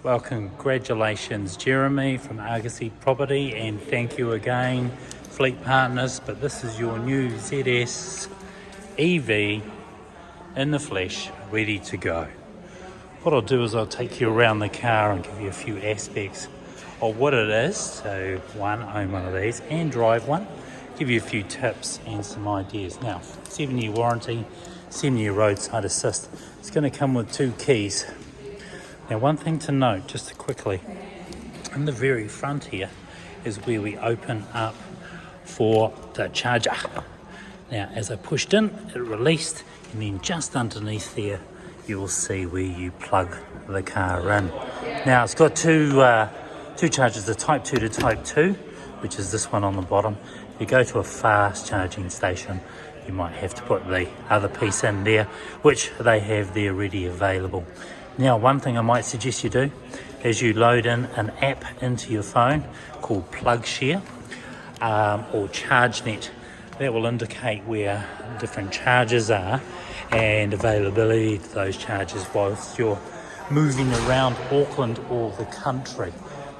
Well, congratulations Jeremy from Argosy Property, and thank you again Fleet Partners. But this is your new ZS EV in the flesh, ready to go. What I'll do is I'll take you around the car and give you a few aspects of what it is. So one, own one of these and drive one. Give you a few tips and some ideas. Now, 7-year warranty, 7-year roadside assist. It's going to come with 2 keys. Now, one thing to note, just quickly, in the very front here is where we open up for the charger. Now, as I pushed in, it released, and then just underneath there, you will see where you plug the car in. Now, it's got two chargers, the Type 2 to Type 2, which is this one on the bottom. If you go to a fast charging station, you might have to put the other piece in there, which they have there ready available. Now, one thing I might suggest you do is you load in an app into your phone called PlugShare or ChargeNet. That will indicate where different chargers are and availability to those chargers whilst you're moving around Auckland or the country.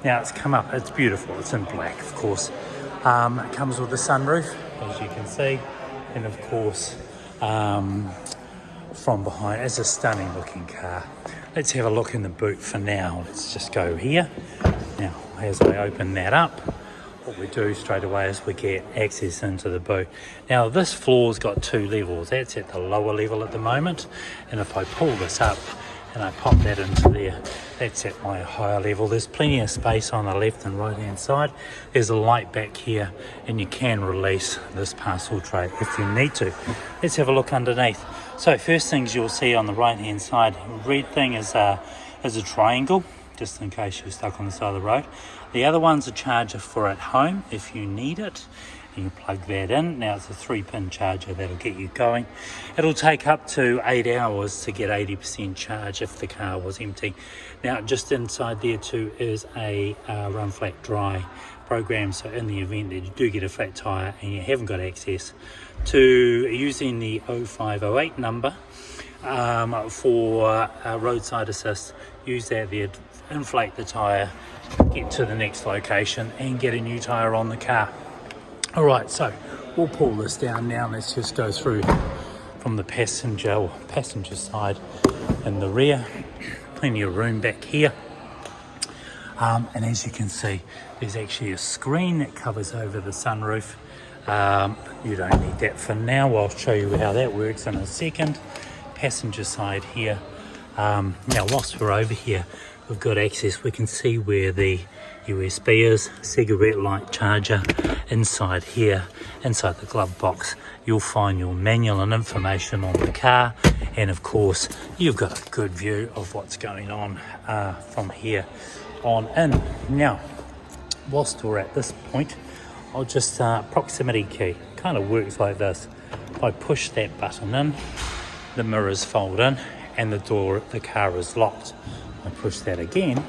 Now, it's come up, it's beautiful, it's in black, of course. It comes with a sunroof, as you can see, and of course from behind, it's a stunning looking car. Let's have a look in the boot for now. Let's just go here. Now, as I open that up, what we do straight away is we get access into the boot. Now, this floor's got 2 levels. That's at the lower level at the moment, and if I pull this up and I pop that into there, that's at my higher level. There's plenty of space on the left and right hand side. There's a light back here, and you can release this parcel tray if you need to. Let's have a look underneath. So first things you'll see on the right hand side, red thing is a triangle, just in case you're stuck on the side of the road. The other one's a charger for at home if you need it. You plug that in. Now, it's a 3-pin charger that'll get you going. It'll take up to 8 hours to get 80% charge if the car was empty. Now, just inside there too is a run flat dry program, so in the event that you do get a flat tyre and you haven't got access to using the 0508 number for roadside assist, use that there, inflate the tyre, get to the next location and get a new tyre on the car. Alright, so we'll pull this down now. Let's just go through from the passenger side in the rear. Plenty of room back here. And as you can see, there's actually a screen that covers over the sunroof. You don't need that for now. I'll show you how that works in a second. Passenger side here. Now, whilst we're over here, we've got access. We can see where the USB is, cigarette light charger. Inside here, inside the glove box, you'll find your manual and information on the car, and of course you've got a good view of what's going on from here on in. Now, whilst we're at this point, I'll just proximity key kind of works like this. If I push that button in, the mirrors fold in and the car is locked. I push that again,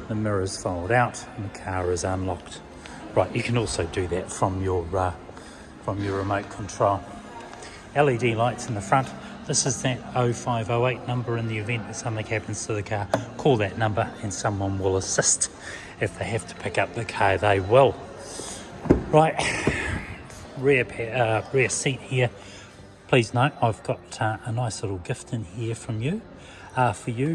the mirrors fold out and the car is unlocked. Right, you can also do that from your remote control. LED lights in the front. This is that 0508 number in the event that something happens to the car. Call that number and someone will assist. If they have to pick up the car, they will. Right, rear seat here. Please note, I've got a nice little gift in here from you.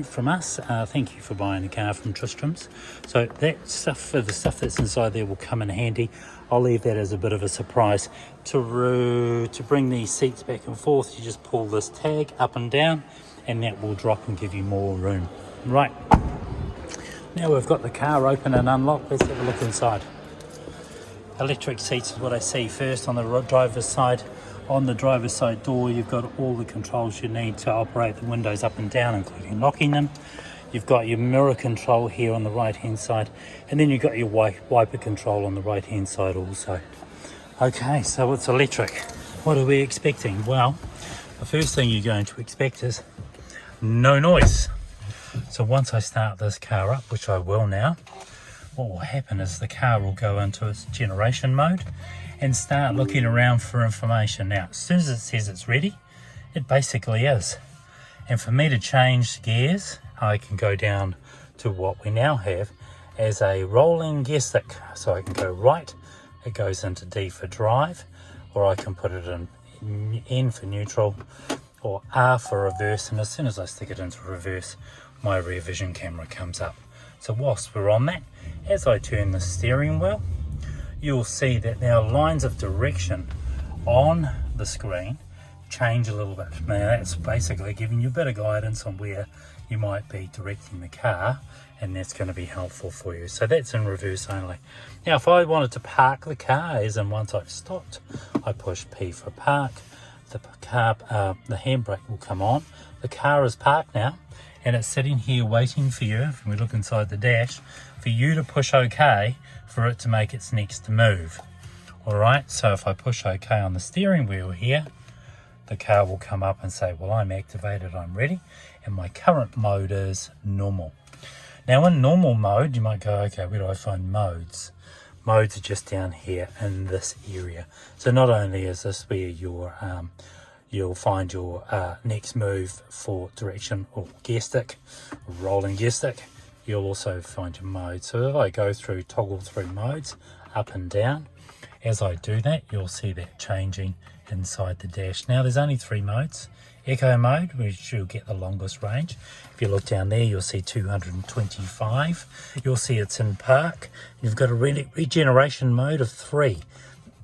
From us. Thank you for buying the car from Tristram's. So that stuff, the stuff that's inside there will come in handy. I'll leave that as a bit of a surprise. To bring these seats back and forth, you just pull this tag up and down and that will drop and give you more room. Right, now we've got the car open and unlocked. Let's have a look inside. Electric seats is what I see first on the driver's side. On the driver's side door, you've got all the controls you need to operate the windows up and down, including locking them. You've got your mirror control here on the right hand side, and then you've got your wiper control on the right hand side also. Okay, so it's electric. What are we expecting? Well, the first thing you're going to expect is no noise. So once I start this car up, which I will now, what will happen is the car will go into its generation mode and start looking around for information. Now, as soon as it says it's ready, it basically is. And for me to change gears, I can go down to what we now have as a rolling gear stick. So I can go right, it goes into D for drive, or I can put it in N for neutral, or R for reverse, and as soon as I stick it into reverse, my rear vision camera comes up. So whilst we're on that, as I turn the steering wheel, you'll see that now lines of direction on the screen change a little bit. Now that's basically giving you a bit of guidance on where you might be directing the car, and that's going to be helpful for you. So that's in reverse only. Now if I wanted to park the car, as in once I've stopped, I push P for park, the handbrake will come on. The car is parked now, and it's sitting here waiting for you, if we look inside the dash, for you to push OK for it to make its next move. Alright, so if I push OK on the steering wheel here, the car will come up and say, well, I'm activated, I'm ready, and my current mode is normal. Now in normal mode, you might go, okay, where do I find modes? Modes are just down here in this area. So not only is this where you'll find your next move for direction or gear stick, rolling gear stick, you'll also find your mode. So if I go through, toggle through modes, up and down, as I do that, you'll see that changing inside the dash. Now there's only 3 modes. Eco mode, which you'll get the longest range. If you look down there, you'll see 225. You'll see it's in park. You've got a regeneration mode of 3.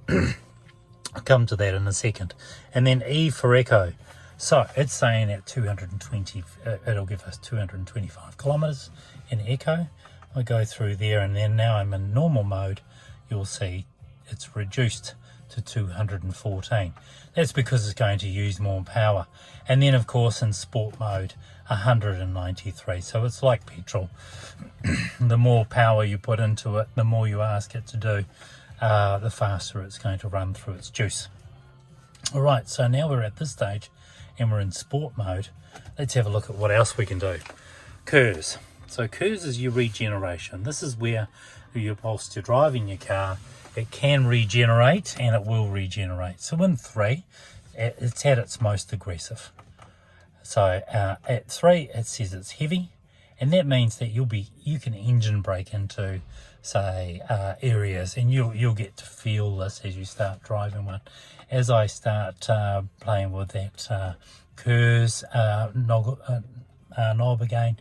I'll come to that in a second. And then E for echo. So it's saying at 220, it'll give us 225 kilometers in echo. I go through there, and then now I'm in normal mode. You'll see it's reduced to 214. That's because it's going to use more power. And then of course in sport mode, 193. So it's like petrol. The more power you put into it, the more you ask it to do, the faster it's going to run through its juice. Alright, so now we're at this stage and we're in sport mode. Let's have a look at what else we can do. Curves. So curves is your regeneration. This is where whilst you're driving your car, it can regenerate, and it will regenerate. So in 3, it's at its most aggressive. So at 3, it says it's heavy, and that means that you can engine brake into, say, areas, and you'll get to feel this as you start driving one. As I start playing with that curves knob again,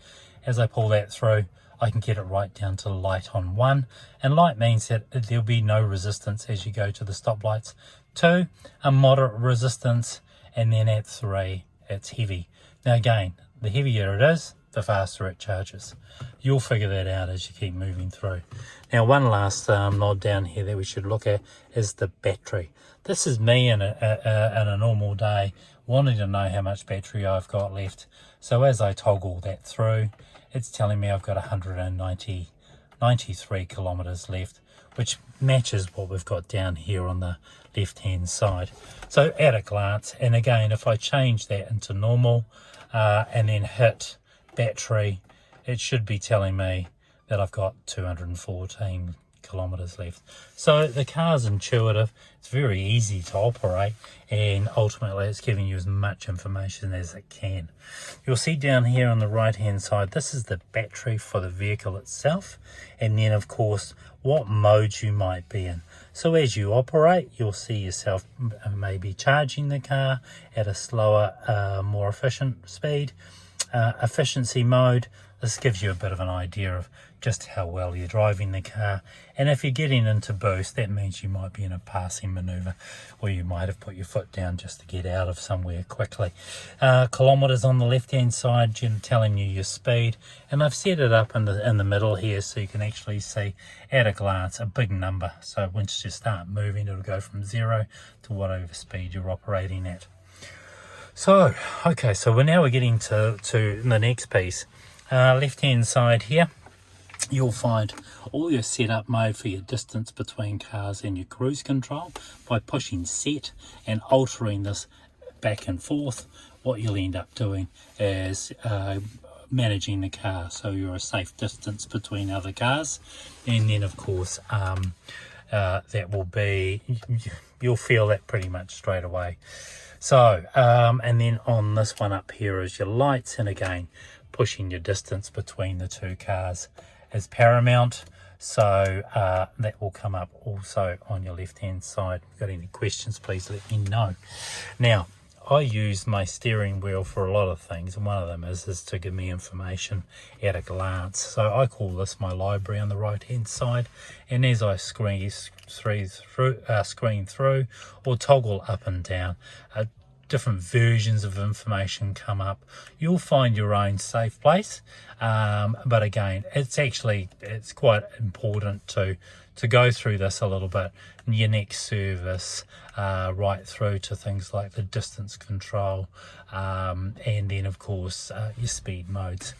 as I pull that through, I can get it right down to light on 1, and light means that there'll be no resistance as you go to the stoplights. 2, a moderate resistance, and then at 3, it's heavy. Now again, the heavier it is, the faster it charges. You'll figure that out as you keep moving through. Now one last nod down here that we should look at is the battery. This is me in a normal day wanting to know how much battery I've got left. So as I toggle that through, it's telling me I've got 93 kilometers left, which matches what we've got down here on the left hand side. So at a glance, and again, if I change that into normal and then hit battery, it should be telling me that I've got 214 kilometers left. So the car's intuitive, it's very easy to operate, and ultimately it's giving you as much information as it can. You'll see down here on the right hand side, this is the battery for the vehicle itself, and then of course what modes you might be in. So as you operate, you'll see yourself maybe charging the car at a slower, more efficient speed. Efficiency mode, this gives you a bit of an idea of just how well you're driving the car. And if you're getting into boost, that means you might be in a passing maneuver, or you might have put your foot down just to get out of somewhere quickly. Kilometers on the left hand side, telling you your speed, and I've set it up in the middle here so you can actually see at a glance a big number. So once you start moving, it'll go from 0 to whatever speed you're operating at. So okay, so we're getting to the next piece. Left hand side here, you'll find all your setup mode for your distance between cars and your cruise control. By pushing set and altering this back and forth, what you'll end up doing is managing the car so you're a safe distance between other cars. And then of course that will be, you'll feel that pretty much straight away. So and then on this one up here is your lights, and again, pushing your distance between the two cars is paramount. So that will come up also on your left hand side. If you've got any questions, please let me know. Now, I use my steering wheel for a lot of things, and one of them is to give me information at a glance. So I call this my library on the right hand side, and as I screen through or toggle up and down, different versions of information come up. You'll find your own safe place, but again, it's quite important to go through this a little bit. Your next service, right through to things like the distance control, and then of course your speed modes.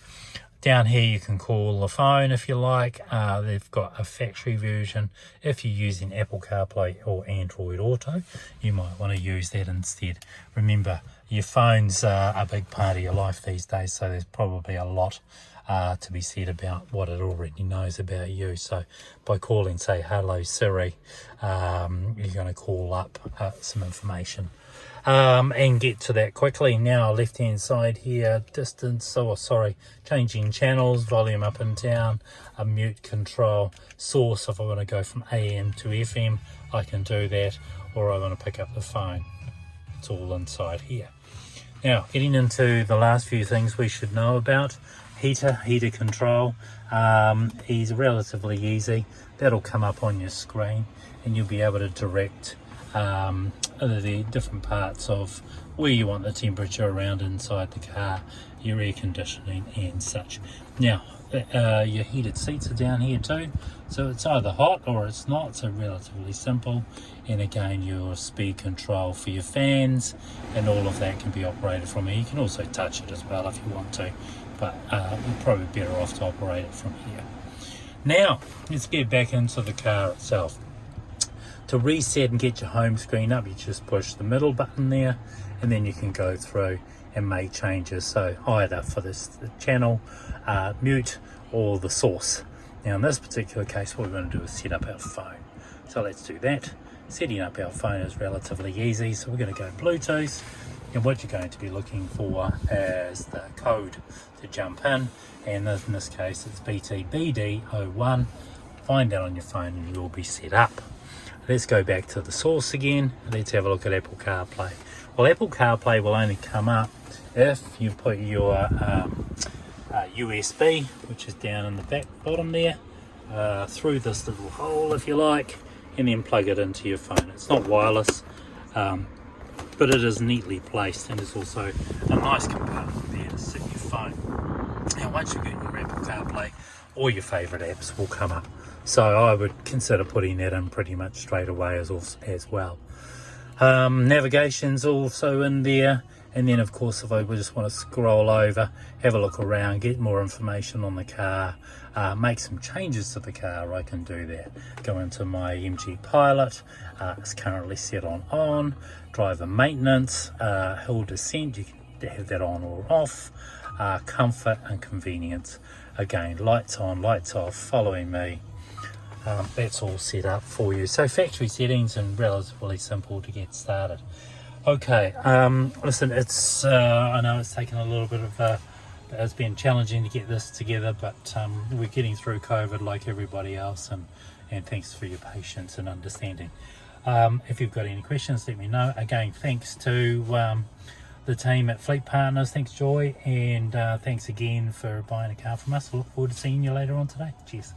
Down here you can call the phone if you like. They've got a factory version. If you're using Apple Carplay or Android Auto, you might want to use that instead. Remember, your phone's a big part of your life these days, so there's probably a lot to be said about what it already knows about you. So by calling, say, hello Siri, you're going to call up some information. And get to that quickly. Now, left hand side here, distance, changing channels, volume up and down, a mute control, source. If I want to go from AM to FM, I can do that, or I want to pick up the phone. It's all inside here. Now, getting into the last few things we should know about. Heater control is relatively easy. That'll come up on your screen, and you'll be able to direct the different parts of where you want the temperature around inside the car, your air conditioning and such. Now, your heated seats are down here too, so it's either hot or it's not, so relatively simple. And again, your speed control for your fans and all of that can be operated from here. You can also touch it as well if you want to, but you're probably better off to operate it from here. Now, let's get back into the car itself. To reset and get your home screen up, you just push the middle button there, and then you can go through and make changes. So either for the channel, mute, or the source. Now in this particular case, what we're going to do is set up our phone. So let's do that. Setting up our phone is relatively easy. So we're going to go Bluetooth, and what you're going to be looking for is the code to jump in, and in this case it's BTBD01. Find that on your phone and you'll be set up. Let's go back to the source again. Let's have a look at Apple CarPlay. Well, Apple CarPlay will only come up if you put your USB, which is down in the back bottom there, through this little hole if you like, and then plug it into your phone. It's not wireless, but it is neatly placed, and there's also a nice compartment there to sit your phone. Now once you get your Apple CarPlay, all your favourite apps will come up. So I would consider putting that in pretty much straight away as well. Navigation's also in there, and then of course if I just want to scroll over, have a look around, get more information on the car, make some changes to the car, I can do that. Go into my MG Pilot, it's currently set on, driver maintenance, hill descent, you can have that on or off, comfort and convenience. Again, lights on, lights off, following me. That's all set up for you. So factory settings and relatively simple to get started. Okay, listen, it's I know it's taken a little bit of it's been challenging to get this together, but we're getting through COVID like everybody else, and thanks for your patience and understanding. If you've got any questions, let me know. Again, thanks to the team at Fleet Partners, thanks Joy, and thanks again for buying a car from us. I look forward to seeing you later on today. Cheers.